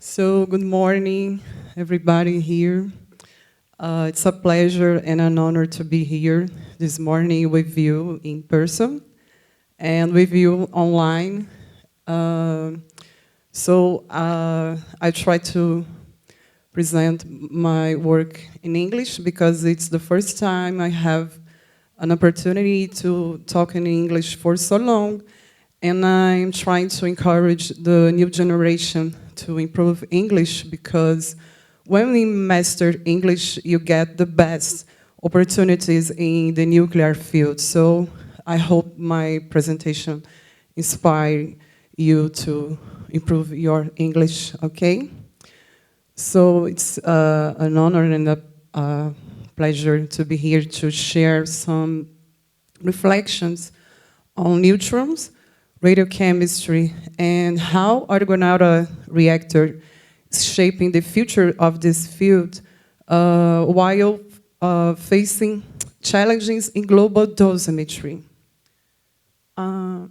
So, good morning, everybody here. It's a pleasure and an honor to be here this morning with you in person and with you online. Uh, I try to present my work in English because it's the first time I have an opportunity to talk in English for so long, and I'm trying to encourage the new generation to improve English because when we master English, you get the best opportunities in the nuclear field. So I hope my presentation inspire you to improve your English, okay? So it's an honor and a pleasure to be here to share some reflections on neutrons, radiochemistry, and how organoidal reactor is shaping the future of this field while facing challenges in global dosimetry. Uh,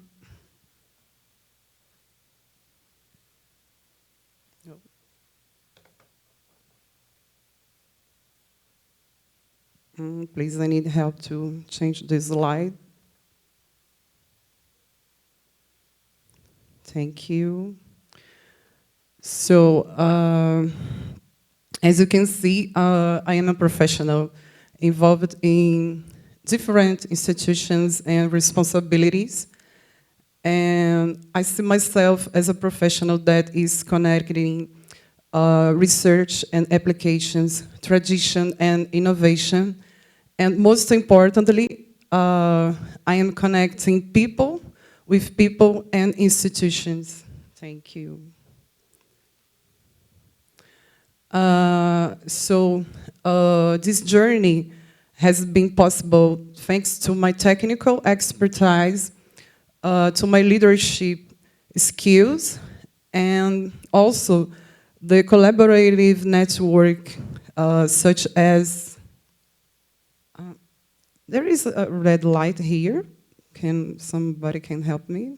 Please, I need help to change the slide. Thank you. So, as you can see, I am a professional involved in different institutions and responsibilities. And I see myself as a professional that is connecting research and applications, tradition and innovation. And most importantly, I am connecting people with people and institutions. Thank you. This journey has been possible thanks to my technical expertise, to my leadership skills, and also the collaborative network such as, there is a red light here. Somebody can help me?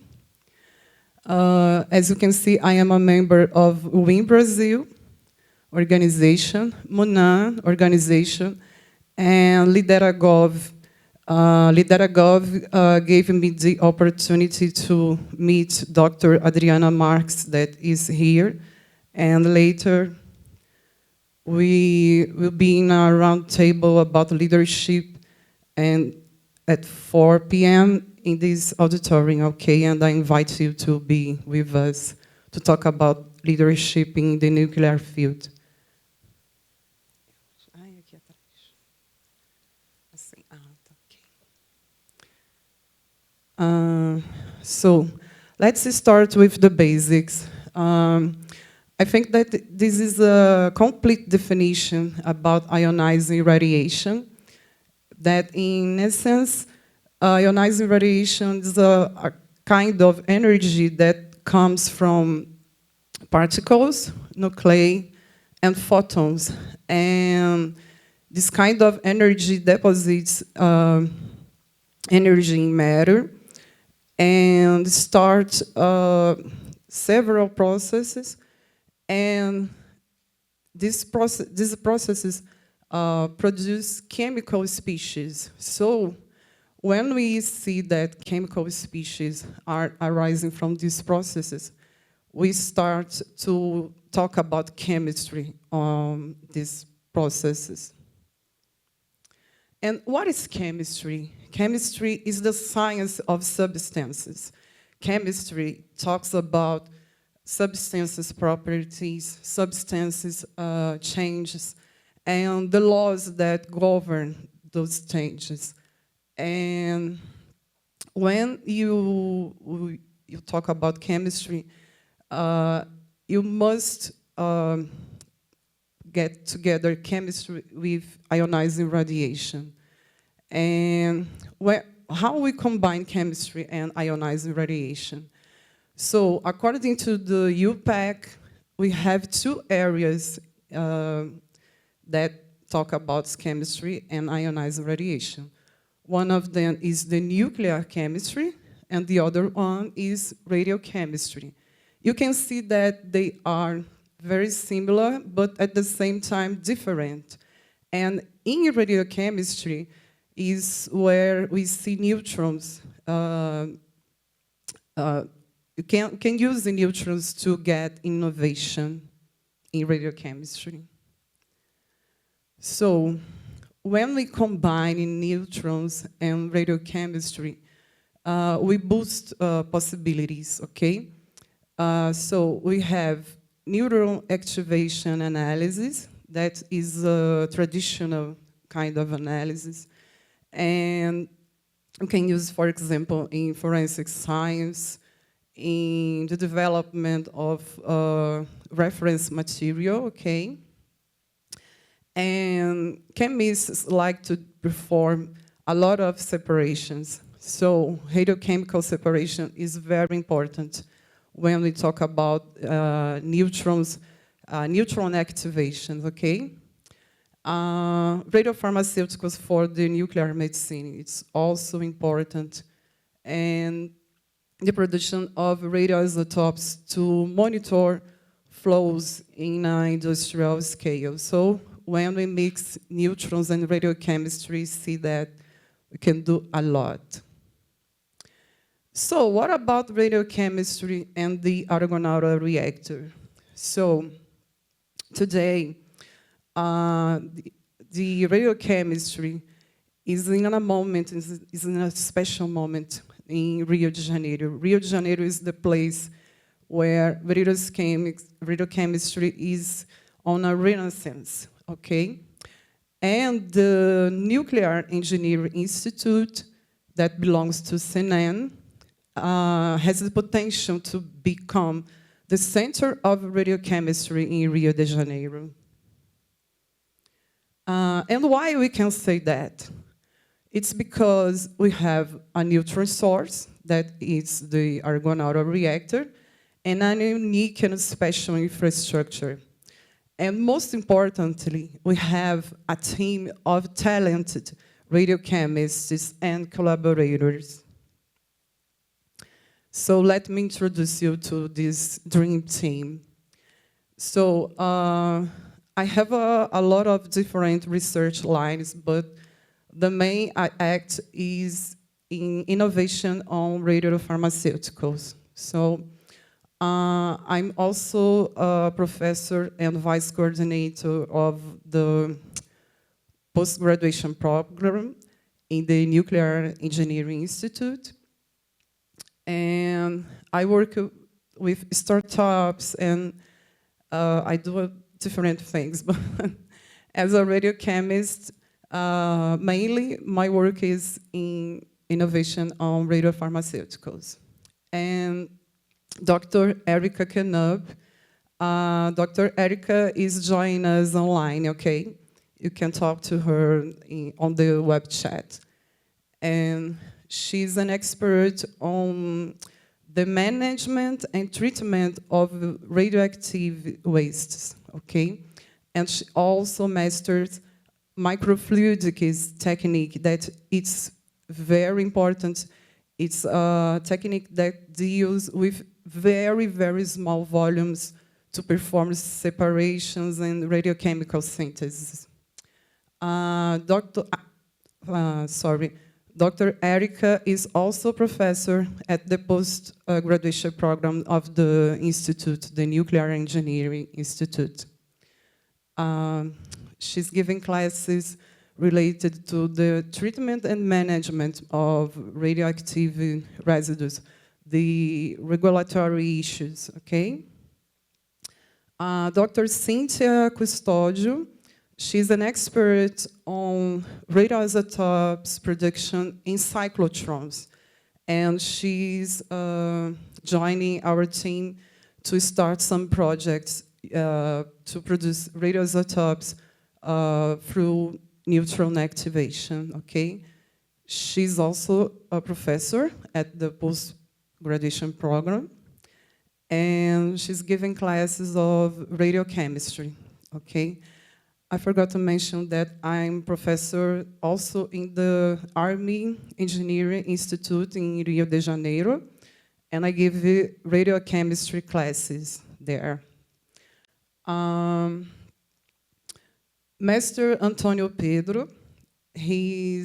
As you can see, I am a member of WIN Brazil organization, MUNAN organization, and Lideragov. Lideragov gave me the opportunity to meet Dr. Adriana Marx, that is here, and later we will be in a round table about leadership and at 4 p.m. in this auditorium, okay? And I invite you to be with us to talk about leadership in the nuclear field. So let's start with the basics. I think that this is a complete definition about ionizing radiation, that in essence, ionizing radiation is a kind of energy that comes from particles, nuclei, and photons. And this kind of energy deposits energy in matter and start several processes, and these processes produce chemical species. So when we see that chemical species are arising from these processes, we start to talk about chemistry on these processes. And what is chemistry? Chemistry is the science of substances. Chemistry talks about substances' properties, substances' changes, and the laws that govern those changes. And when you talk about chemistry, you must get together chemistry with ionizing radiation. And how we combine chemistry and ionizing radiation. So according to the UPAC, we have two areas that talk about chemistry and ionizing radiation. One of them is the nuclear chemistry, and the other one is radiochemistry. You can see that they are very similar, but at the same time different. And in radiochemistry is where we see neutrons. You can use the neutrons to get innovation in radiochemistry. So when we combine neutrons and radiochemistry, we boost possibilities, okay? So we have neuron activation analysis. That is a traditional kind of analysis. And you can use, for example, in forensic science, in the development of reference material, okay? And chemists like to perform a lot of separations. So radiochemical separation is very important when we talk about neutrons, neutron activations, okay? Radiopharmaceuticals for the nuclear medicine, it's also important. And the production of radioisotopes to monitor flows in an industrial scale. So when we mix neutrons and radiochemistry, see that we can do a lot. So what about radiochemistry and the argonauta reactor? So today, the radiochemistry is in a moment, is in a special moment in Rio de Janeiro. Rio de Janeiro is the place where radiochemistry is on a renaissance, okay? And the Nuclear Engineering Institute that belongs to CNEN has the potential to become the center of radiochemistry in Rio de Janeiro. And why we can say that? It's because we have a neutron source, that is the argonauta reactor, and a unique and special infrastructure. And most importantly, we have a team of talented radiochemists and collaborators. So let me introduce you to this dream team. So I have a lot of different research lines, but the main act is in innovation on radiopharmaceuticals. So I'm also a professor and vice coordinator of the post-graduation program in the Nuclear Engineering Institute. And I work with startups and I do different things. But as a radiochemist, mainly my work is in innovation on radiopharmaceuticals. And Dr. Erica Knupp, Dr. Erica is joining us online, okay? You can talk to her on the web chat. And she's an expert on the management and treatment of radioactive wastes, okay? And she also masters microfluidics technique that it's very important. It's a technique that deals with very, very small volumes to perform separations and radiochemical synthesis. Dr. Erica is also professor at the post-graduation program of the Institute, the Nuclear Engineering Institute. She's giving classes related to the treatment and management of radioactive residues, the regulatory issues, okay? Dr. Cynthia Custódio, she's an expert on radioisotopes production in cyclotrons, and she's joining our team to start some projects to produce radioisotopes through neutron activation, okay? She's also a professor at the post-graduation program, and she's giving classes of radiochemistry, okay? I forgot to mention that I'm professor also in the Army Engineering Institute in Rio de Janeiro, and I give radiochemistry classes there. Um, Master Antonio Pedro, he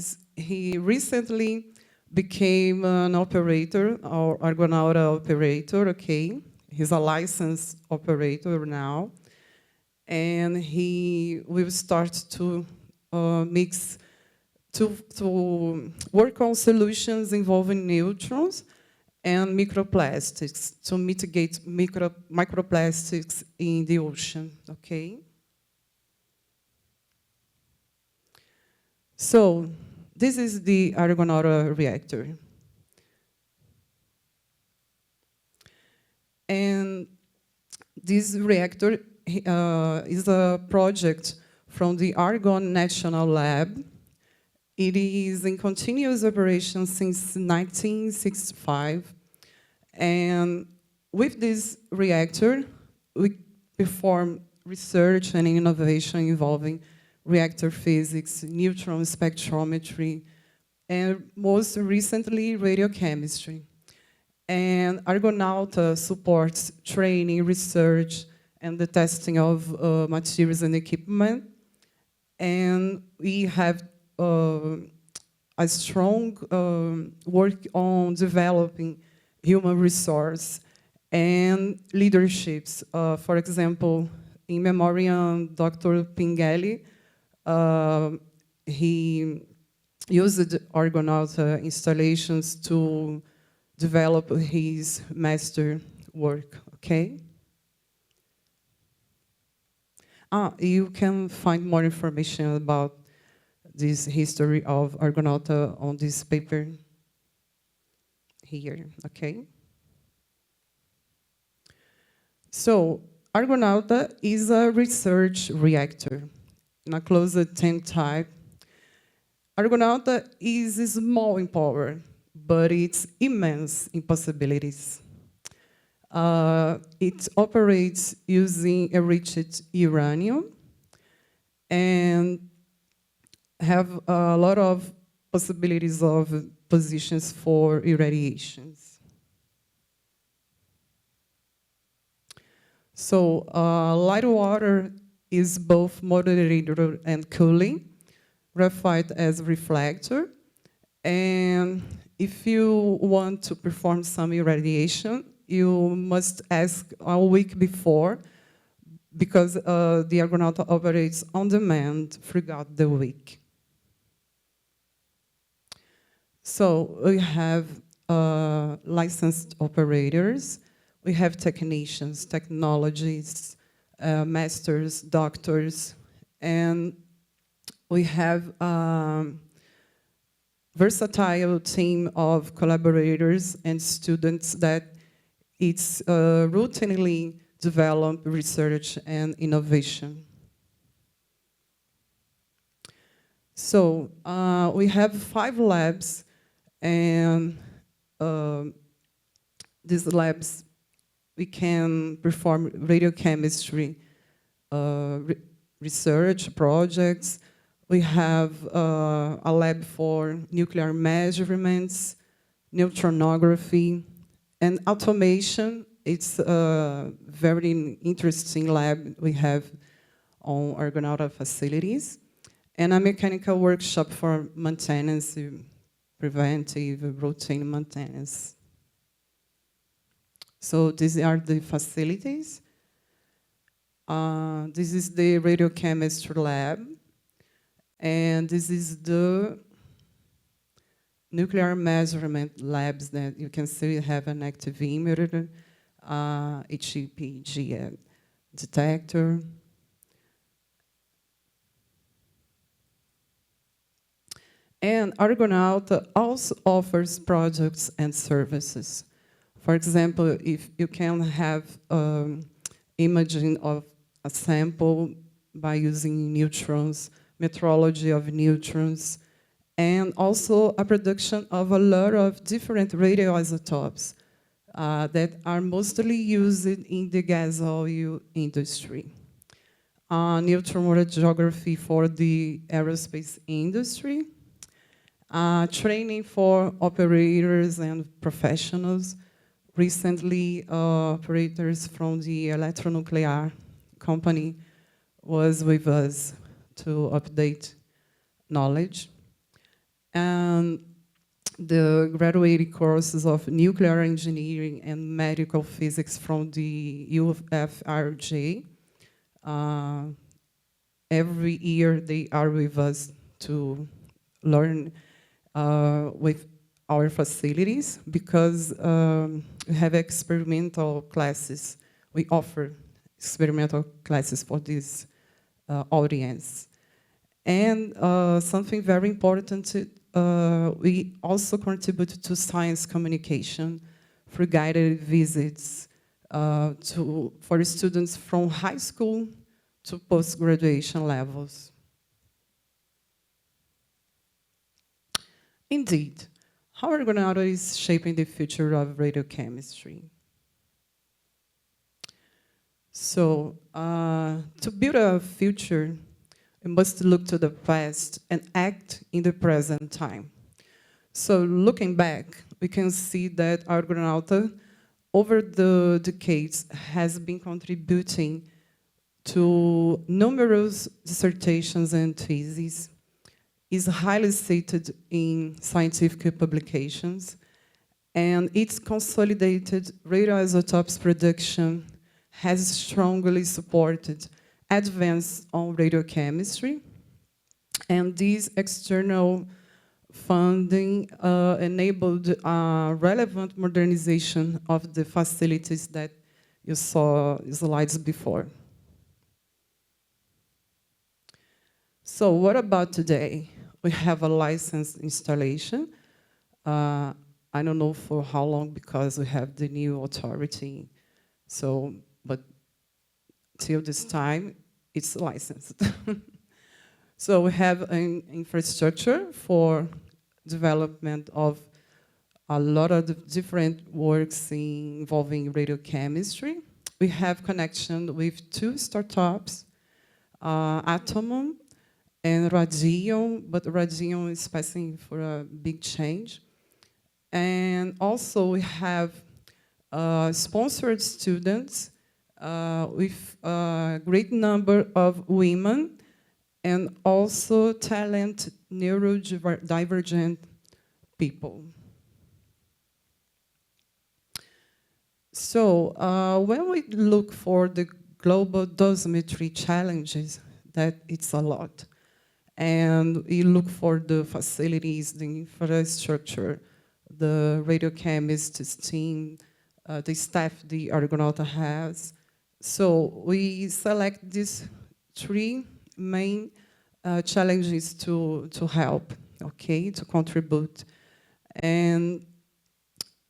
recently became an operator, or Argonauta operator, okay? He's a licensed operator now. And he will start to to work on solutions involving neutrons and microplastics to mitigate microplastics in the ocean, okay? So this is the Argonauta reactor. And this reactor is a project from the Argonne National Lab. It is in continuous operation since 1965. And with this reactor, we perform research and innovation involving reactor physics, neutron spectrometry, and most recently, radiochemistry. And Argonauta supports training, research, and the testing of materials and equipment. And we have a strong work on developing human resource and leaderships. For example, in memoriam, Dr. Pingelli, he used Argonauta installations to develop his master work, okay? You can find more information about this history of Argonauta on this paper here, okay? So, Argonauta is a research reactor in a closed tank type. Argonauta is small in power, but it's immense in possibilities. It operates using enriched uranium and have a lot of possibilities of positions for irradiations. So light water is both moderator and cooling, graphite as reflector. And if you want to perform some irradiation, you must ask a week before, because the Argonauta operates on demand throughout the week. So we have licensed operators, we have technicians, technologists, masters, doctors, and we have versatile team of collaborators and students that it's routinely develop research and innovation. So we have 5 labs, and these labs, we can perform radiochemistry research projects. We have a lab for nuclear measurements, neutronography, and automation. It's a very interesting lab we have on Argonauta facilities, and a mechanical workshop for maintenance, preventive, routine maintenance. So these are the facilities. This is the radiochemistry lab, and this is the nuclear measurement labs that you can see have an active emitter, HEPG detector. And Argonauta also offers products and services. For example, if you can have imaging of a sample by using neutrons, metrology of neutrons, and also a production of a lot of different radioisotopes that are mostly used in the gas oil industry. Neutron radiography for the aerospace industry, training for operators and professionals, recently operators from the electronuclear company was with us to update knowledge. And the graduating courses of nuclear engineering and medical physics from the UFRJ, every year they are with us to learn with our facilities, because we have experimental classes. We offer experimental classes for this audience. And something very important, we also contribute to science communication through guided visits for students from high school to post-graduation levels. Indeed, how Argonaut is shaping the future of radiochemistry. So, to build a future, we must look to the past and act in the present time. So, looking back, we can see that Argonauta, over the decades, has been contributing to numerous dissertations and theses, is highly cited in scientific publications, and its consolidated radioisotopes production has strongly supported advance on radiochemistry, and this external funding enabled relevant modernization of the facilities that you saw slides before. So what about today? We have a licensed installation. I don't know for how long, because we have the new authority. So, but till this time, it's licensed. So we have an infrastructure for development of a lot of different works involving radiochemistry. We have connection with 2 startups, Atomum and Radion, but Radion is passing for a big change. And also we have sponsored students with a great number of women, and also talent neurodivergent people. So when we look for the global dosimetry challenges, that it's a lot. And we look for the facilities, the infrastructure, the radiochemists team, the staff the Argonauta has. So we select these 3 main challenges to help, okay, to contribute. And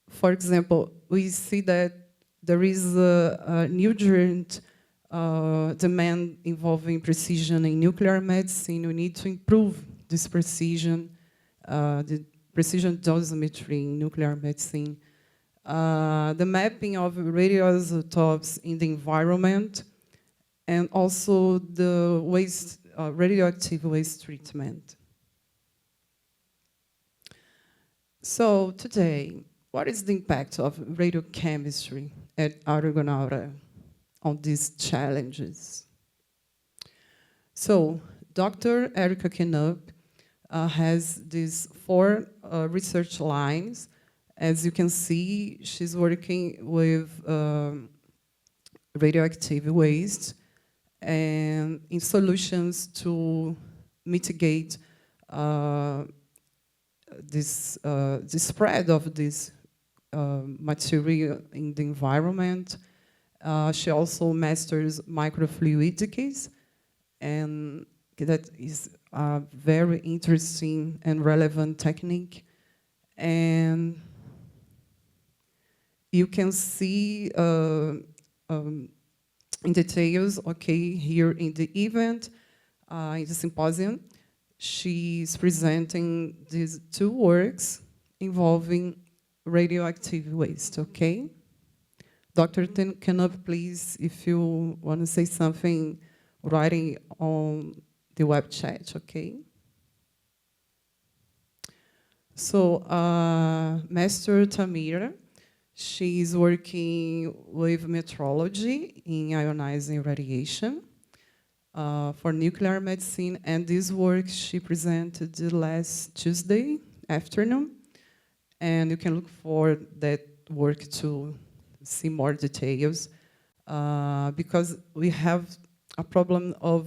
for example, we see that there is a nutrient demand involving precision in nuclear medicine. We need to improve this precision, the precision dosimetry in nuclear medicine, the mapping of radioisotopes in the environment, and also the waste, radioactive waste treatment. So today, what is the impact of radiochemistry at Argonauta on these challenges? So Dr. Erika Knupp has these 4 research lines. As you can see, she's working with radioactive waste and in solutions to mitigate the spread of this material in the environment. She also masters microfluidics, and that is a very interesting and relevant technique. And you can see in details, okay, here in the event, in the symposium, she's presenting these 2 works involving radioactive waste, okay? Dr. Knupp, please, if you want to say something, writing on the web chat, okay? So, Master Tamira, She's working with metrology in ionizing radiation for nuclear medicine, and this work she presented last Tuesday afternoon, and you can look for that work to see more details, because we have a problem of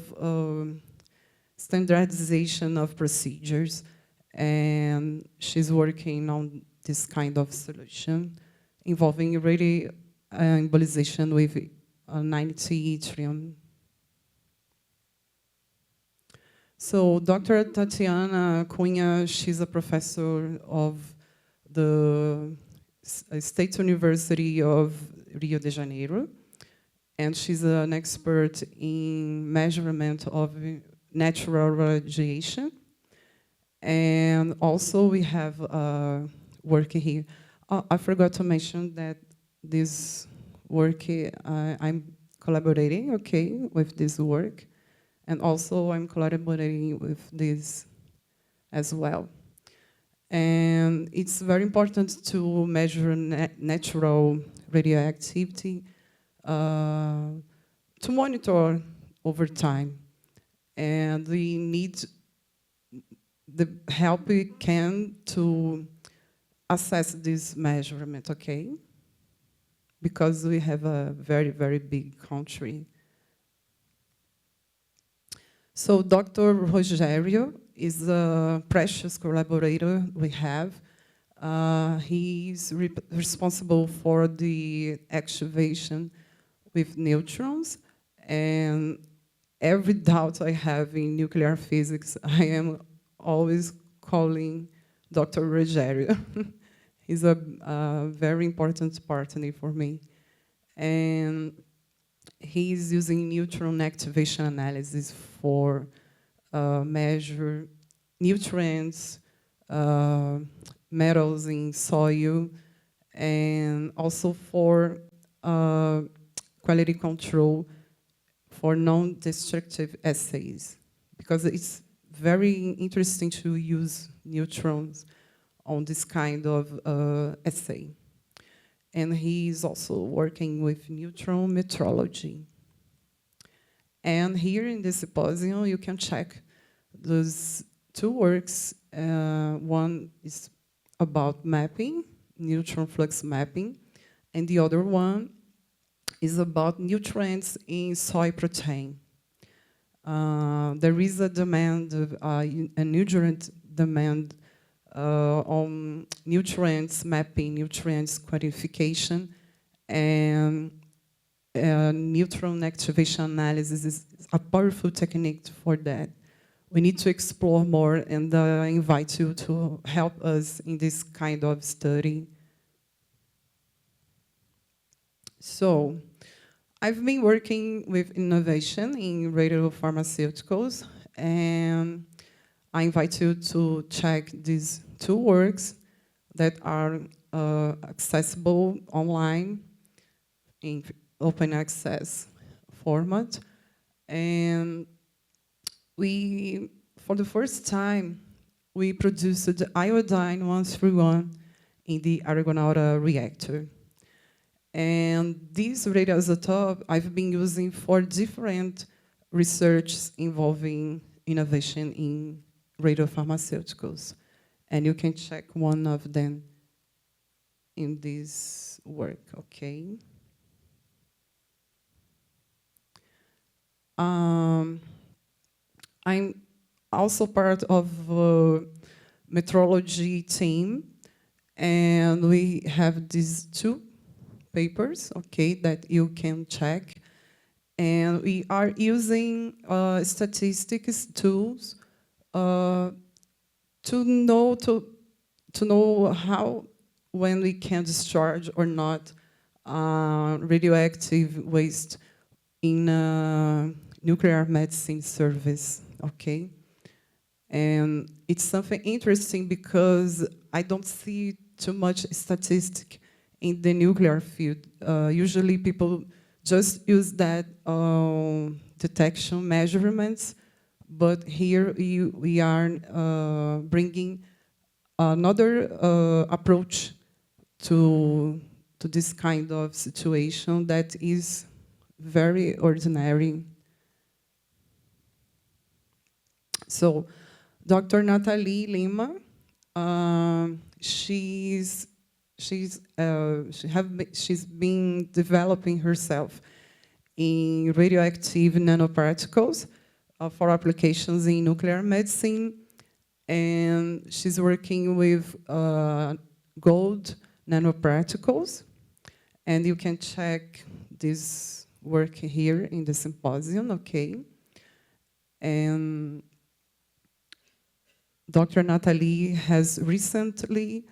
standardization of procedures, and she's working on this kind of solution involving really embolization with 90 yttrium. So Dr. Tatiana Cunha, she's a professor of the State University of Rio de Janeiro, and she's an expert in measurement of natural radiation. And also we have work here. I forgot to mention that this work, I'm collaborating, with this work. And also I'm collaborating with this as well. And it's very important to measure natural radioactivity, to monitor over time. And we need the help we can to assess this measurement, because we have a very, very big country. So Dr. Rogério is a precious collaborator we have. He's responsible for the activation with neutrons, and every doubt I have in nuclear physics, I am always calling Dr. Rogério. He's a very important partner for me. And he's using neutron activation analysis for measure nutrients, metals in soil, and also for quality control for non-destructive assays, because it's very interesting to use neutrons on this kind of assay. And he's also working with neutron metrology. And here in the symposium, you can check those two works. One is about mapping, neutron flux mapping, and the other one is about nutrients in soy protein. There is a demand, a nutrient demand on nutrients mapping, nutrients quantification, and neutron activation analysis is a powerful technique for that. We need to explore more, and I invite you to help us in this kind of study. So, I've been working with innovation in radiopharmaceuticals, and I invite you to check these two works that are accessible online in open access format. And we, for the first time, we produced the iodine 131 in the Argonauta reactor. And this radioisotope I've been using for different research involving innovation in radiopharmaceuticals. And you can check one of them in this work, I'm also part of a metrology team, and we have these two papers, that you can check. And we are using statistics tools to know how, when we can discharge or not radioactive waste in nuclear medicine service, And it's something interesting because I don't see too much statistic in the nuclear field. Usually people just use that detection measurements, but here we are bringing another approach to to this kind of situation that is very ordinary. So, Dr. Nathalie Lima, she's been developing herself in radioactive nanoparticles for applications in nuclear medicine, and she's working with gold nanoparticles, and you can check this work here in the symposium, okay? And Dr. Nathalie has recently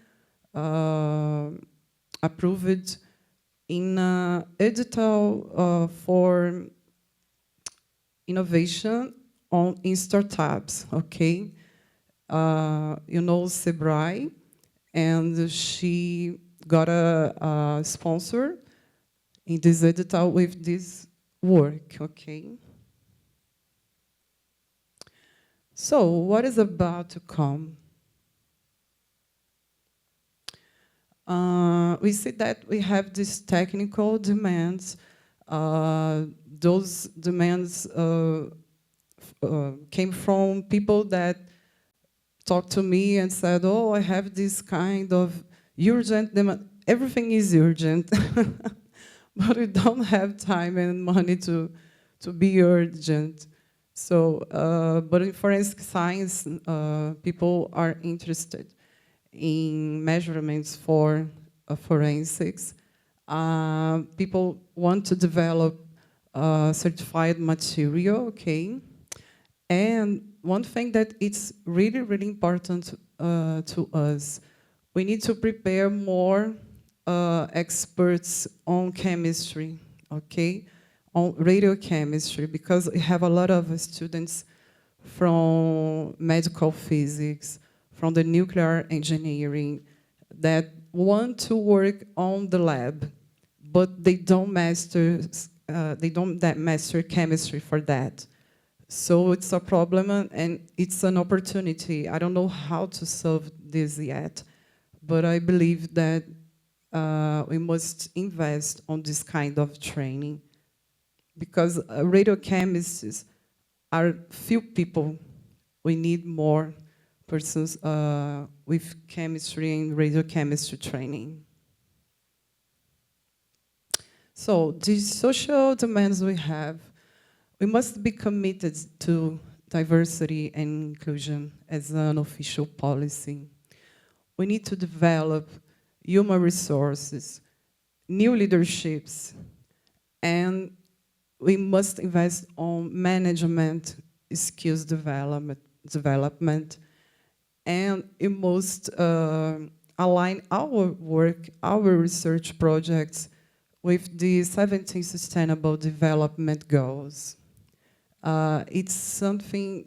approved in an edital for innovation in startups, okay? You know Sebrai, and she got a sponsor in this edital with this work, okay? So, what is about to come? We see that we have these technical demands. Those demands came from people that talked to me and said, oh, I have this kind of urgent demand. Everything is urgent, but we don't have time and money to be urgent. So, but in forensic science, people are interested in measurements for forensics. People want to develop certified material, okay? And one thing that it's really, really important to us, we need to prepare more experts on chemistry, okay? On radiochemistry, because we have a lot of students from medical physics, from the nuclear engineering, that want to work on the lab, but they don't master chemistry for that. So it's a problem and it's an opportunity. I don't know how to solve this yet, but I believe that we must invest on this kind of training, because radiochemists are few people. We need more persons with chemistry and radiochemistry training. So these social demands we have, we must be committed to diversity and inclusion as an official policy. We need to develop human resources, new leaderships, and we must invest on management skills development, and we must align our work, our research projects with the 17 Sustainable Development Goals. It's something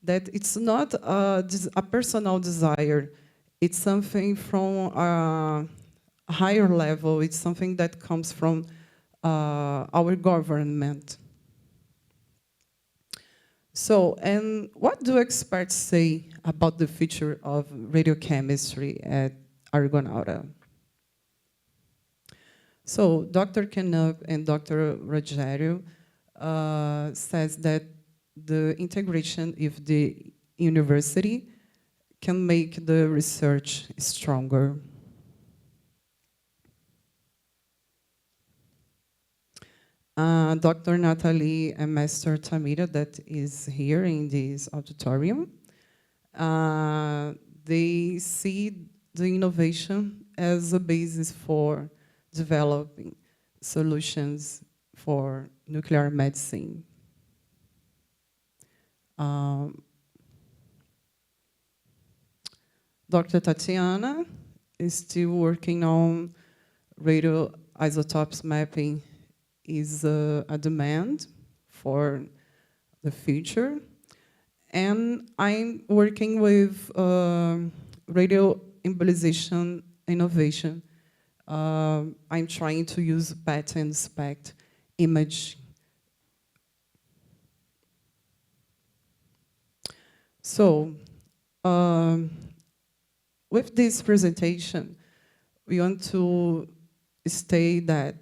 that it's not a personal desire. It's something from a higher level. It's something that comes from our government. So, and what do experts say about the future of radiochemistry at Argonauta? So, Dr. Knupp and Dr. Rogério says that the integration of the university can make the research stronger. Dr. Nathalie and Master Tamira, that is here in this auditorium, they see the innovation as a basis for developing solutions for nuclear medicine. Dr. Tatiana is still working on radioisotopes mapping is a demand for the future. And I'm working with radio embolization innovation. I'm trying to use PET and SPECT image. So, with this presentation, we want to state that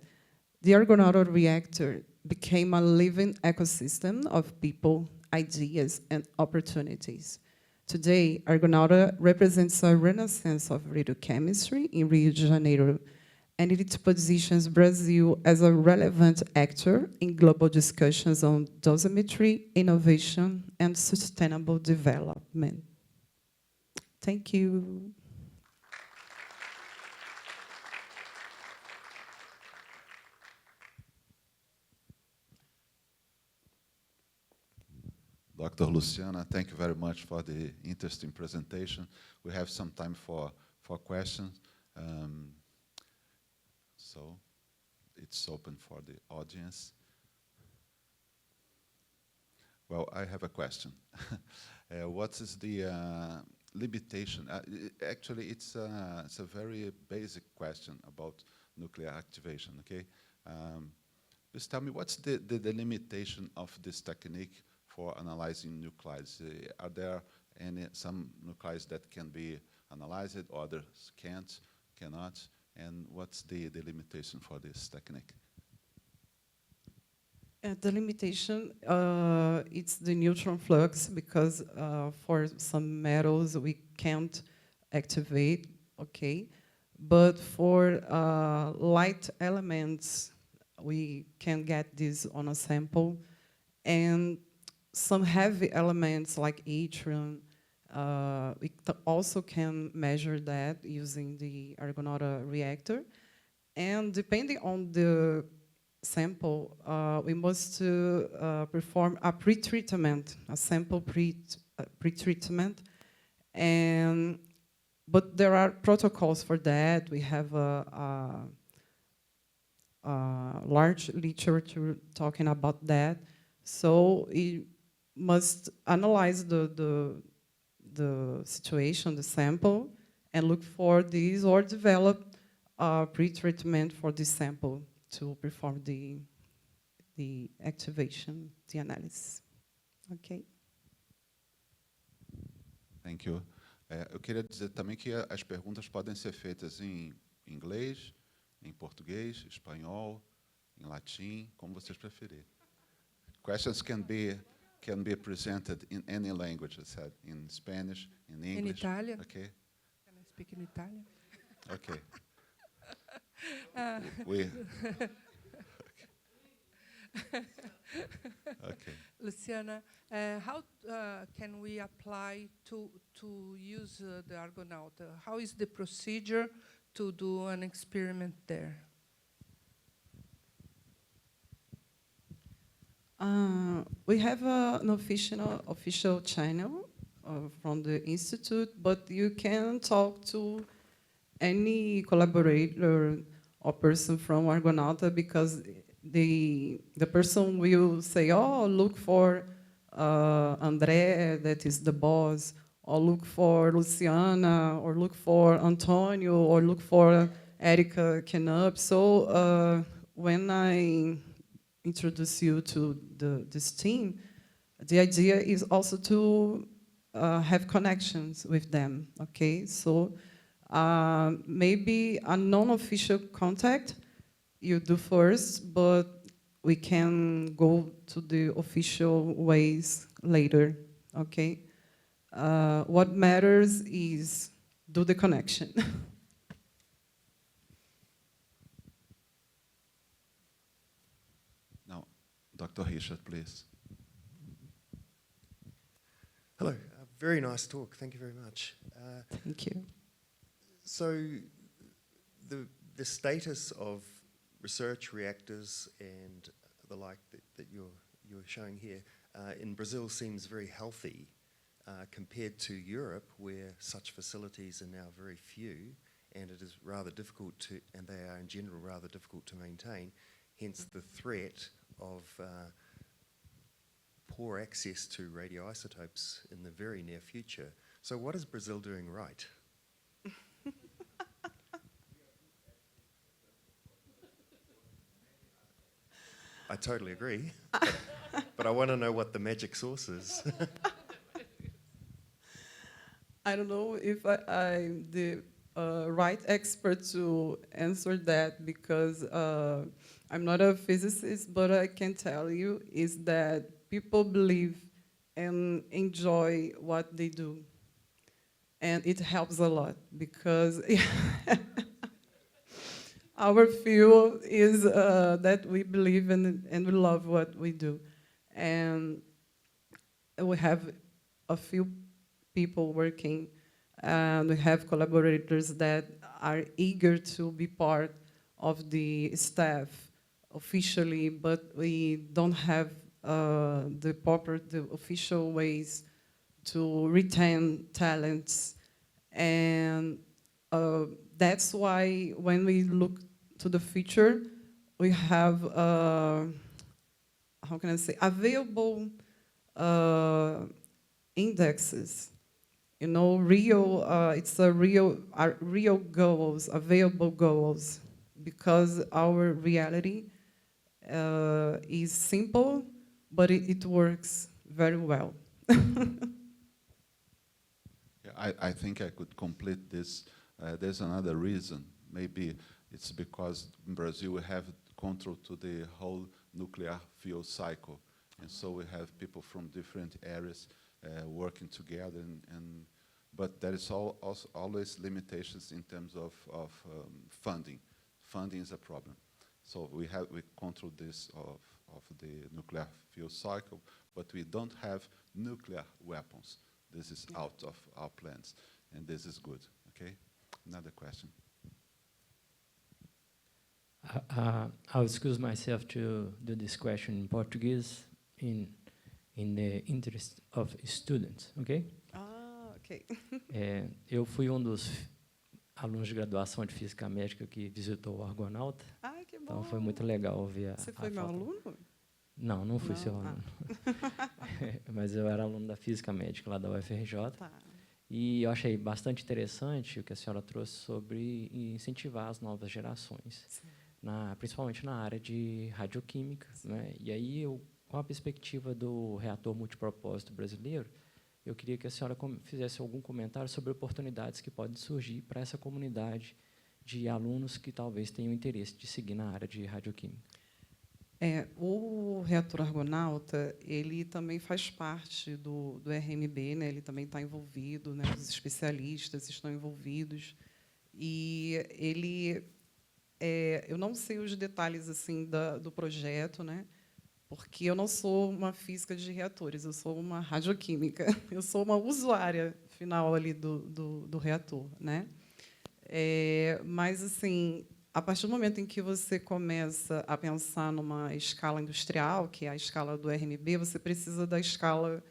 the Argonaut reactor became a living ecosystem of people, ideas, and opportunities. Today, Argonauta represents a renaissance of radiochemistry in Rio de Janeiro, and it positions Brazil as a relevant actor in global discussions on dosimetry, innovation, and sustainable development. Thank you. Dr. Luciana, thank you very much for the interesting presentation. We have some time for questions. So it's open for the audience. Well, I have a question. What is the limitation? Actually, it's a very basic question about nuclear activation, okay? Just tell me, what's the limitation of this technique for analyzing nuclides? Are there some nuclides that can be analyzed, others can't, cannot? And what's the limitation for this technique? The limitation, it's the neutron flux, because for some metals we can't activate, okay? But for light elements, we can get this on a sample. And some heavy elements like yttrium, we also can measure that using the Argonauta reactor. And depending on the sample, we must perform a pre-treatment, a sample pre-treatment. But there are protocols for that. We have a large literature talking about that. So it must analyze the situation, the sample, and look for these, or develop a pre-treatment for this sample to perform the activation, the analysis. Okay? Thank you. Eu queria dizer também que as perguntas podem ser feitas em inglês, em português, espanhol, em latim, como vocês preferirem. Questions can be presented in any language, I said, in Spanish, in English. In Italian. Okay. Can I speak in Italian? Okay. Okay. Luciana, how can we apply to use the Argonaut? How is the procedure to do an experiment there? We have an official channel from the institute, but you can talk to any collaborator or person from Argonauta, because the person will say, oh, look for André, that is the boss, or look for Luciana, or look for Antonio, or look for Erica Kenup. So when I introduce you to this team, the idea is also to have connections with them, okay? So maybe a non-official contact you do first, but we can go to the official ways later, okay? What matters is do the connection. Now, Dr. Richard, please. Hello, very nice talk. Thank you very much. Thank you. So, the status of research reactors and the like that you're showing here in Brazil seems very healthy compared to Europe, where such facilities are now very few, and it is rather difficult to, and they are in general rather difficult to maintain. Hence the threat of poor access to radioisotopes in the very near future. So what is Brazil doing right? I totally agree, but I want to know what the magic sauce is. I don't know if the right expert to answer that because I'm not a physicist, but I can tell you is that people believe and enjoy what they do. And it helps a lot because our field is that we believe in and we love what we do. And we have a few people working, and we have collaborators that are eager to be part of the staff officially, but we don't have the official ways to retain talents. And that's why when we look to the future, we have, how can I say, available indexes. You know, real goals, available goals, because our reality is simple, but it works very well. Yeah, I think I could complete this. There's another reason. Maybe it's because in Brazil we have control to the whole nuclear fuel cycle. And so we have people from different areas working together. But there is also always limitations in terms of funding. Funding is a problem. So we control this of the nuclear fuel cycle, but we don't have nuclear weapons. This is out of our plans, and this is good. Okay. Another question. I'll excuse myself to do this question in Portuguese in the interest of students, okay? Ok. Eu fui dos alunos de graduação de Física Médica que visitou o Argonauta. Ai, que bom. Então foi muito legal ouvir Você foi meu aluno? Não, não fui seu aluno. Mas eu era aluno da Física Médica lá da UFRJ. Tá. E eu achei bastante interessante o que a senhora trouxe sobre incentivar as novas gerações, principalmente na área de radioquímica, né? E aí, com a perspectiva do reator multipropósito brasileiro, eu queria que a senhora fizesse algum comentário sobre oportunidades que podem surgir para essa comunidade de alunos que talvez tenham interesse de seguir na área de radioquímica. O reator Argonauta, ele também faz parte do RMB, né? Ele também está envolvido, né? Os especialistas estão envolvidos. E ele, eu não sei os detalhes assim do projeto, né? Porque eu não sou uma física de reatores, eu sou uma radioquímica, eu sou uma usuária final ali do reator, né? Mas assim, a partir do momento em que você começa a pensar numa escala industrial, que é a escala do RMB, você precisa da escala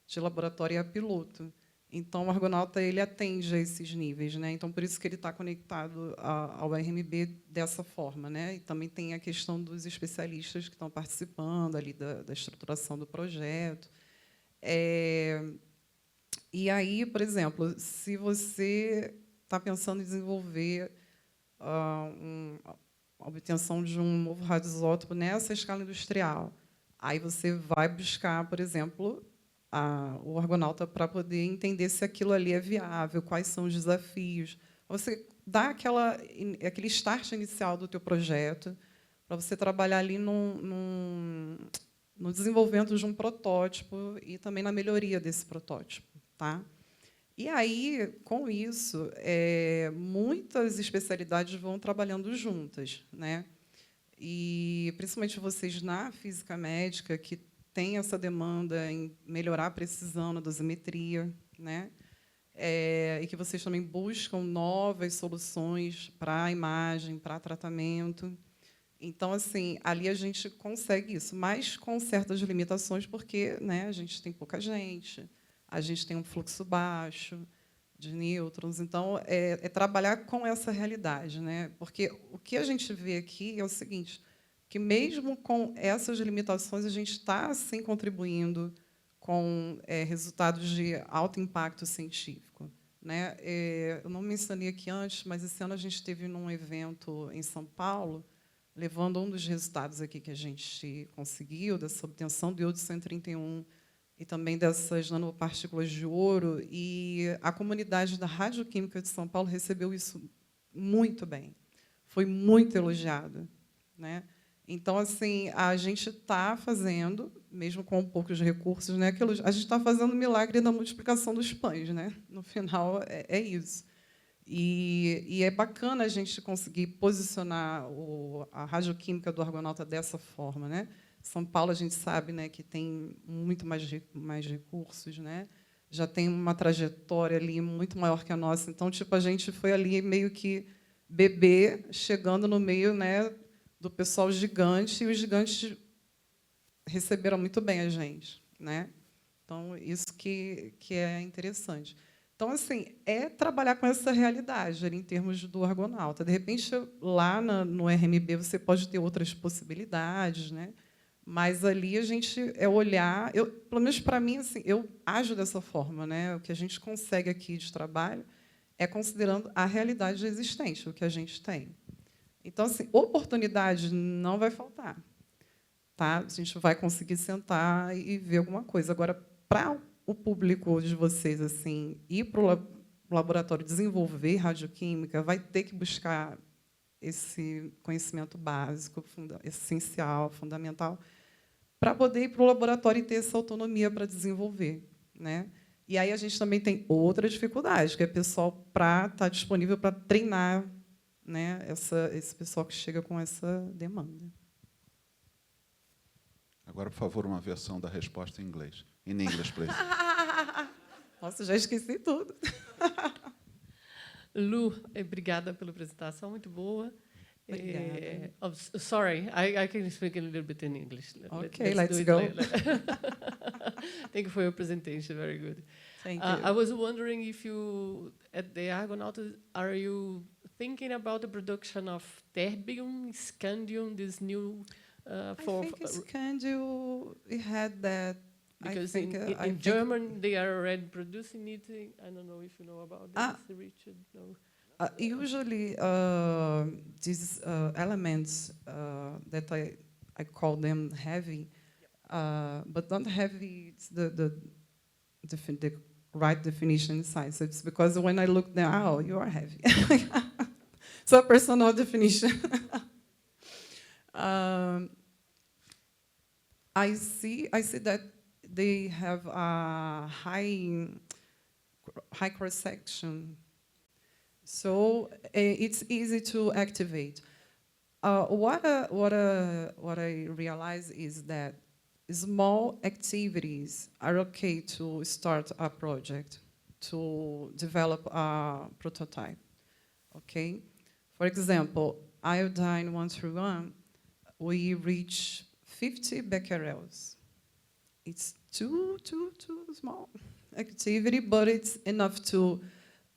de laboratório a piloto. Então, o Argonauta ele atende a esses níveis, né? Então, por isso que ele está conectado ao RMB dessa forma, né? E também tem a questão dos especialistas que estão participando ali da estruturação do projeto. E aí, por exemplo, se você está pensando em desenvolver a obtenção de um novo radioisótopo nessa escala industrial, aí você vai buscar, por exemplo, o Argonauta para poder entender se aquilo ali é viável, quais são os desafios. Você dá aquele start inicial do teu projeto para você trabalhar ali no desenvolvimento de um protótipo e também na melhoria desse protótipo, tá? E aí, com isso, muitas especialidades vão trabalhando juntas, né? E principalmente vocês na física médica, que tem essa demanda em melhorar a precisão na dosimetria, né? E que vocês também buscam novas soluções para a imagem, para tratamento. Então, assim, ali a gente consegue isso, mas com certas limitações, porque, né, a gente tem pouca gente, a gente tem um fluxo baixo de nêutrons. Então, trabalhar com essa realidade, né? Porque o que a gente vê aqui é o seguinte, que mesmo com essas limitações, a gente está, assim, contribuindo com resultados de alto impacto científico, né? Eu não mencionei aqui antes, mas esse ano a gente esteve num evento em São Paulo, levando um dos resultados aqui que a gente conseguiu, dessa obtenção do iodo 131 e também dessas nanopartículas de ouro, e a comunidade da radioquímica de São Paulo recebeu isso muito bem. Foi muito elogiado, né? Então, assim, a gente está fazendo, mesmo com poucos recursos, né, a gente está fazendo o milagre da multiplicação dos pães, né? No final, é isso. E é bacana a gente conseguir posicionar a radioquímica do argonauta dessa forma, né? São Paulo, a gente sabe, né, que tem muito mais recursos, né? Já tem uma trajetória ali muito maior que a nossa. Então, tipo, a gente foi ali meio que bebê, chegando no meio, né, do pessoal gigante, e os gigantes receberam muito bem a gente, né? Então, isso que é interessante. Então, assim, é trabalhar com essa realidade ali, em termos do argonauta. De repente, lá no RMB, você pode ter outras possibilidades, né? Mas ali a gente é olhar, pelo menos para mim, assim, eu ajo dessa forma, né? O que a gente consegue aqui de trabalho é considerando a realidade existente, o que a gente tem. Então, assim, oportunidade não vai faltar, tá? A gente vai conseguir sentar e ver alguma coisa. Agora, para o público de vocês, assim, ir para o laboratório desenvolver radioquímica, vai ter que buscar esse conhecimento básico, essencial, fundamental, para poder ir para o laboratório e ter essa autonomia para desenvolver, né? E aí a gente também tem outra dificuldade, que é pessoal para estar disponível para treinar, né, esse pessoal que chega com essa demanda. Agora, por favor, uma versão da resposta em inglês. In English, please. Nossa, já esqueci tudo. Lu, obrigada pela apresentação, muito boa. Obrigada. Sorry, I can speak a little bit in English. Okay, let's go. Thank you for your presentation, very good. Thank you. I was wondering if you, at the Argonauts, are you thinking about the production of terbium, scandium, this new I think Scandio, we had that. because I think, in I think German they are already producing it. I don't know if you know about this, Richard. No. usually, these elements that I call them heavy, but not heavy. It's the right definition in science. It's because when I look down, oh, you are heavy. So a personal definition. I see that they have a high cross section, so it's easy to activate. What I realize is that small activities are okay to start a project, to develop a prototype. Okay, for example, iodine 131, we reach 50 becquerels. It's too small activity, but it's enough to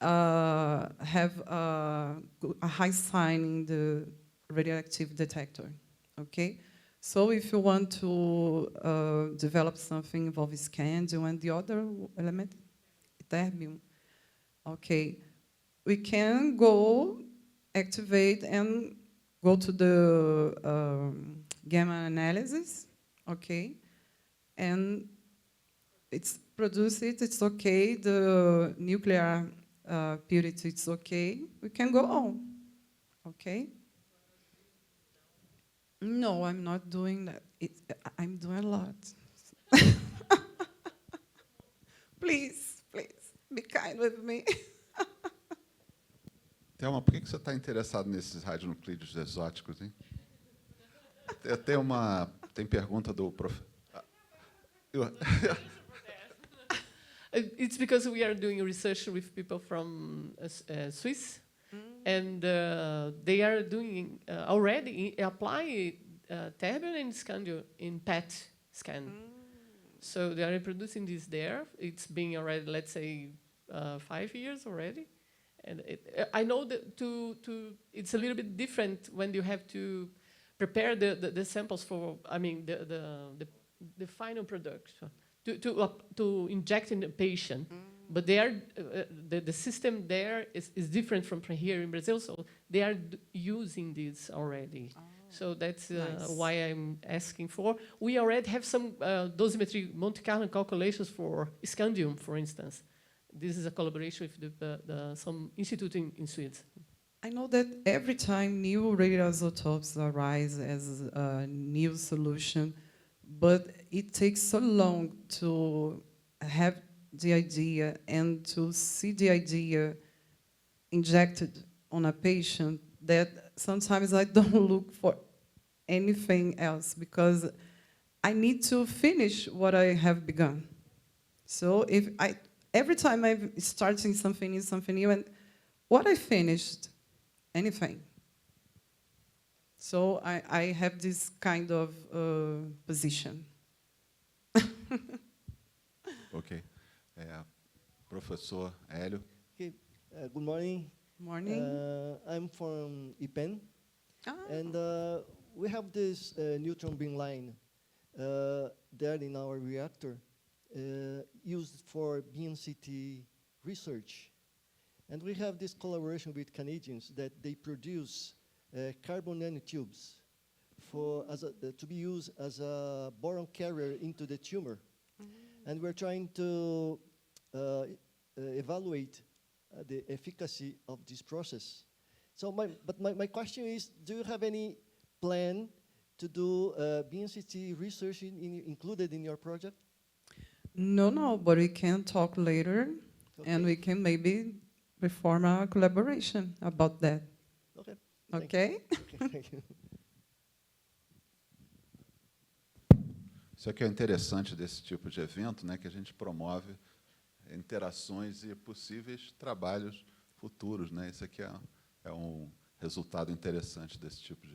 have a high sign in the radioactive detector. Okay, so if you want to develop something involving scandium and the other element, terbium, okay, we can go activate and go to the gamma analysis, okay, and it's produced it, it's okay, the nuclear purity, it's okay, we can go on, okay? No, I'm not doing that. I'm doing a lot. Please, be kind with me. Thelma, por que você está interessado nesses radionuclídeos exóticos, hein? Tem pergunta do professor. It's because we are doing research with people from Swiss, and they are doing already apply terbium and scandium in PET scan. So they are reproducing this there. It's been already, let's say, 5 years already. And I know that it's a little bit different when you have to prepare the samples for, I mean, the final product to inject in the patient. But they are the system there is different from here in Brazil, so they are using this already. So that's Nice. why I'm asking for. We already have some dosimetry Monte Carlo calculations for scandium, for instance. This is a collaboration with some institute in Sweden. I know that every time new radioisotopes arise as a new solution, but it takes so long to have the idea and to see the idea injected on a patient that sometimes I don't look for anything else because I need to finish what I have begun. So every time I'm starting something new, and what I finished, anything. So I have this kind of position. Ok. Professor Hélio. Okay, good morning. Morning. I'm from IPEN, Ah. and we have this neutron beam line there in our reactor used for BNCT research. And we have this collaboration with Canadians that they produce carbon nanotubes to be used as a boron carrier into the tumor. And we're trying to evaluate the efficacy of this process. So my question is, do you have any plan to do BNCT research included in your project? No, but we can talk later, Okay. and we can maybe perform a collaboration about that. Okay. Okay? Okay, thank you. Isso aqui é interessante desse tipo de evento, né, que a gente promove interações e possíveis trabalhos futuros, né? Isso aqui é um resultado interessante desse tipo de...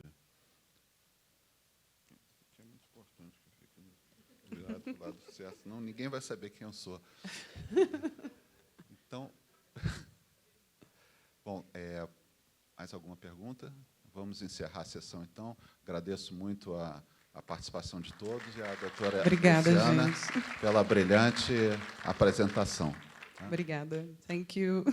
É muito importante que eu fique virado para o lado certo, senão ninguém vai saber quem eu sou. Então, bom, mais alguma pergunta? Vamos encerrar a sessão, então. Agradeço muito a participação de todos e a doutora Obrigada, Luciana gente. pela brilhante apresentação. Obrigada. Thank you.